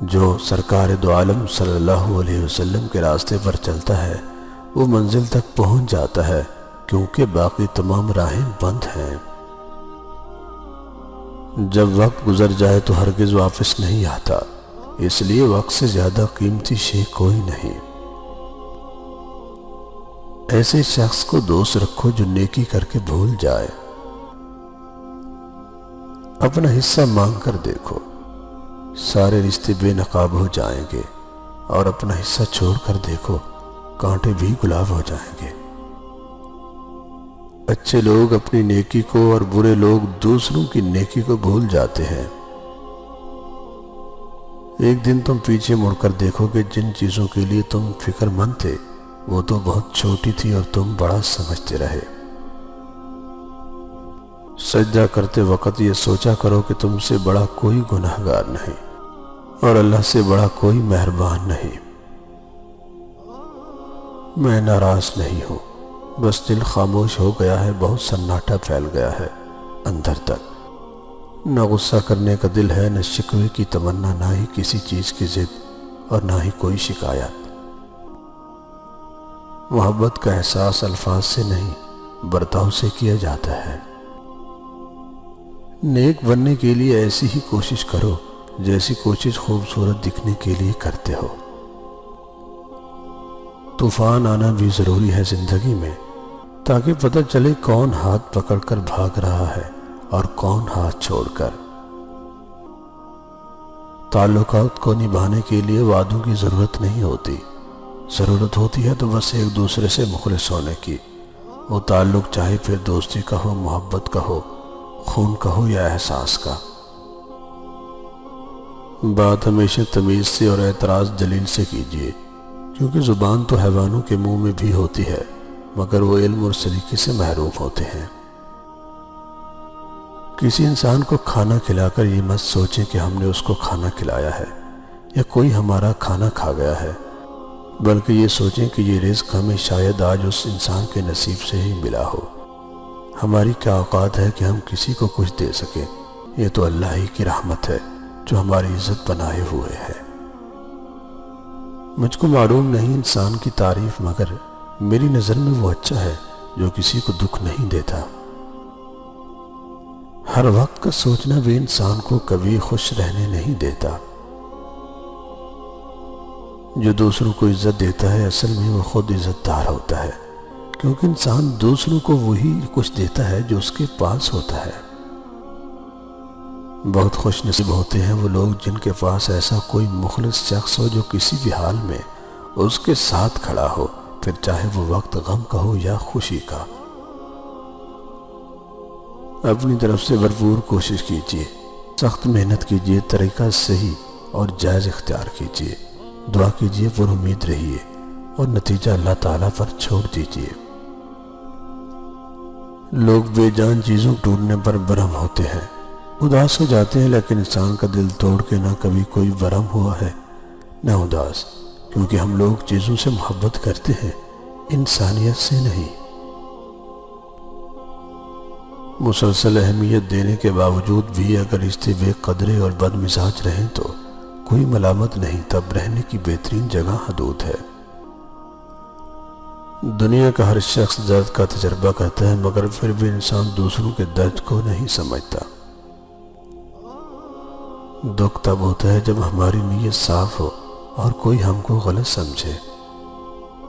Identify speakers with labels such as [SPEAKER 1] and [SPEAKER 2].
[SPEAKER 1] جو سرکار دو عالم صلی اللہ علیہ وسلم کے راستے پر چلتا ہے وہ منزل تک پہنچ جاتا ہے، کیونکہ باقی تمام راہیں بند ہیں۔ جب وقت گزر جائے تو ہرگز واپس نہیں آتا، اس لیے وقت سے زیادہ قیمتی شے کوئی نہیں۔ ایسے شخص کو دوست رکھو جو نیکی کر کے بھول جائے۔ اپنا حصہ مانگ کر دیکھو، سارے رشتے بے نقاب ہو جائیں گے، اور اپنا حصہ چھوڑ کر دیکھو، کانٹے بھی گلاب ہو جائیں گے۔ اچھے لوگ اپنی نیکی کو اور برے لوگ دوسروں کی نیکی کو بھول جاتے ہیں۔ ایک دن تم پیچھے مڑ کر دیکھو کہ جن چیزوں کے لیے تم فکر مند تھے وہ تو بہت چھوٹی تھی اور تم بڑا سمجھتے رہے۔ سجدہ کرتے وقت یہ سوچا کرو کہ تم سے بڑا کوئی گناہگار نہیں اور اللہ سے بڑا کوئی مہربان نہیں۔ میں ناراض نہیں ہوں، بس دل خاموش ہو گیا ہے، بہت سناٹا پھیل گیا ہے اندر تک۔ نہ غصہ کرنے کا دل ہے، نہ شکوے کی تمنا، نہ ہی کسی چیز کی ضد، اور نہ ہی کوئی شکایت۔ محبت کا احساس الفاظ سے نہیں برتاؤ سے کیا جاتا ہے۔ نیک بننے کے لیے ایسی ہی کوشش کرو جیسی کوشش خوبصورت دکھنے کے لیے کرتے ہو۔ طوفان آنا بھی ضروری ہے زندگی میں، تاکہ پتہ چلے کون ہاتھ پکڑ کر بھاگ رہا ہے اور کون ہاتھ چھوڑ کر۔ تعلقات کو نبھانے کے لیے وعدوں کی ضرورت نہیں ہوتی، ضرورت ہوتی ہے تو بس ایک دوسرے سے مخلص ہونے کی۔ وہ تعلق چاہے پھر دوستی کا ہو، محبت کا ہو، خون کا ہو یا احساس کا۔ بات ہمیشہ تمیز سے اور اعتراض دلیل سے کیجیے، کیونکہ زبان تو حیوانوں کے منہ میں بھی ہوتی ہے، مگر وہ علم اور سلیقے سے محروم ہوتے ہیں۔ کسی انسان کو کھانا کھلا کر یہ مت سوچیں کہ ہم نے اس کو کھانا کھلایا ہے یا کوئی ہمارا کھانا کھا گیا ہے، بلکہ یہ سوچیں کہ یہ رزق ہمیں شاید آج اس انسان کے نصیب سے ہی ملا ہو۔ ہماری کیا اوقات ہے کہ ہم کسی کو کچھ دے سکیں؟ یہ تو اللہ ہی کی رحمت ہے جو ہماری عزت بنائے ہوئے ہے۔ مجھ کو معلوم نہیں انسان کی تعریف، مگر میری نظر میں وہ اچھا ہے جو کسی کو دکھ نہیں دیتا۔ ہر وقت کا سوچنا بھی انسان کو کبھی خوش رہنے نہیں دیتا۔ جو دوسروں کو عزت دیتا ہے اصل میں وہ خود عزت دار ہوتا ہے، کیونکہ انسان دوسروں کو وہی کچھ دیتا ہے جو اس کے پاس ہوتا ہے۔ بہت خوش نصیب ہوتے ہیں وہ لوگ جن کے پاس ایسا کوئی مخلص شخص ہو جو کسی بھی حال میں اس کے ساتھ کھڑا ہو، پھر چاہے وہ وقت غم کا ہو یا خوشی کا۔ اپنی طرف سے بھرپور کوشش کیجیے، سخت محنت کیجیے، طریقہ صحیح اور جائز اختیار کیجیے، دعا کیجیے، پر امید رہیے اور نتیجہ اللہ تعالیٰ پر چھوڑ دیجیے۔ لوگ بے جان چیزوں ٹوٹنے پر برہم ہوتے ہیں، اداس ہو جاتے ہیں، لیکن انسان کا دل توڑ کے نہ کبھی کوئی برہم ہوا ہے نہ اداس، کیونکہ ہم لوگ چیزوں سے محبت کرتے ہیں، انسانیت سے نہیں۔ مسلسل اہمیت دینے کے باوجود بھی اگر رشتے بے قدرے اور بد مزاج رہیں تو کوئی ملامت نہیں، تب رہنے کی بہترین جگہ حدود ہے۔ دنیا کا ہر شخص درد کا تجربہ کرتا ہے، مگر پھر بھی انسان دوسروں کے درد کو نہیں سمجھتا۔ دکھ تب ہوتا ہے جب ہماری نیت صاف ہو اور کوئی ہم کو غلط سمجھے۔